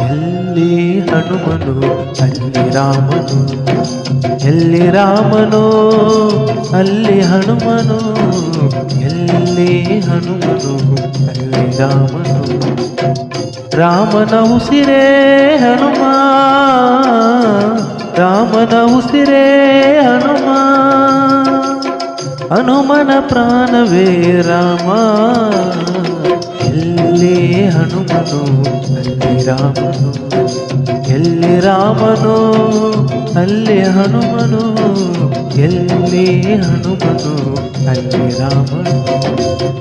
ಎಲ್ಲಿ ಹನುಮನು ಅಲ್ಲಿ ರಾಮನು, ಎಲ್ಲಿ ರಾಮನು ಅಲ್ಲಿ ಹನುಮನು, ಎಲ್ಲಿ ಹನುಮನು ಅಲ್ಲಿ ರಾಮನು. ರಾಮನ ಉಸಿರೇ ಹನುಮ, ರಾಮನ ಉಸಿರೇ ಹನುಮ, ಹನುಮನ ಪ್ರಾಣವೇ ರಾಮ. ಎಲ್ಲಿ ಹನುಮನು ಅಲ್ಲಿ ರಾಮನು, ಎಲ್ಲಿ ರಾಮನು ಅಲ್ಲಿ ಹನುಮನು, ಎಲ್ಲಿ ಹನುಮನು ಅಲ್ಲಿ ರಾಮನು.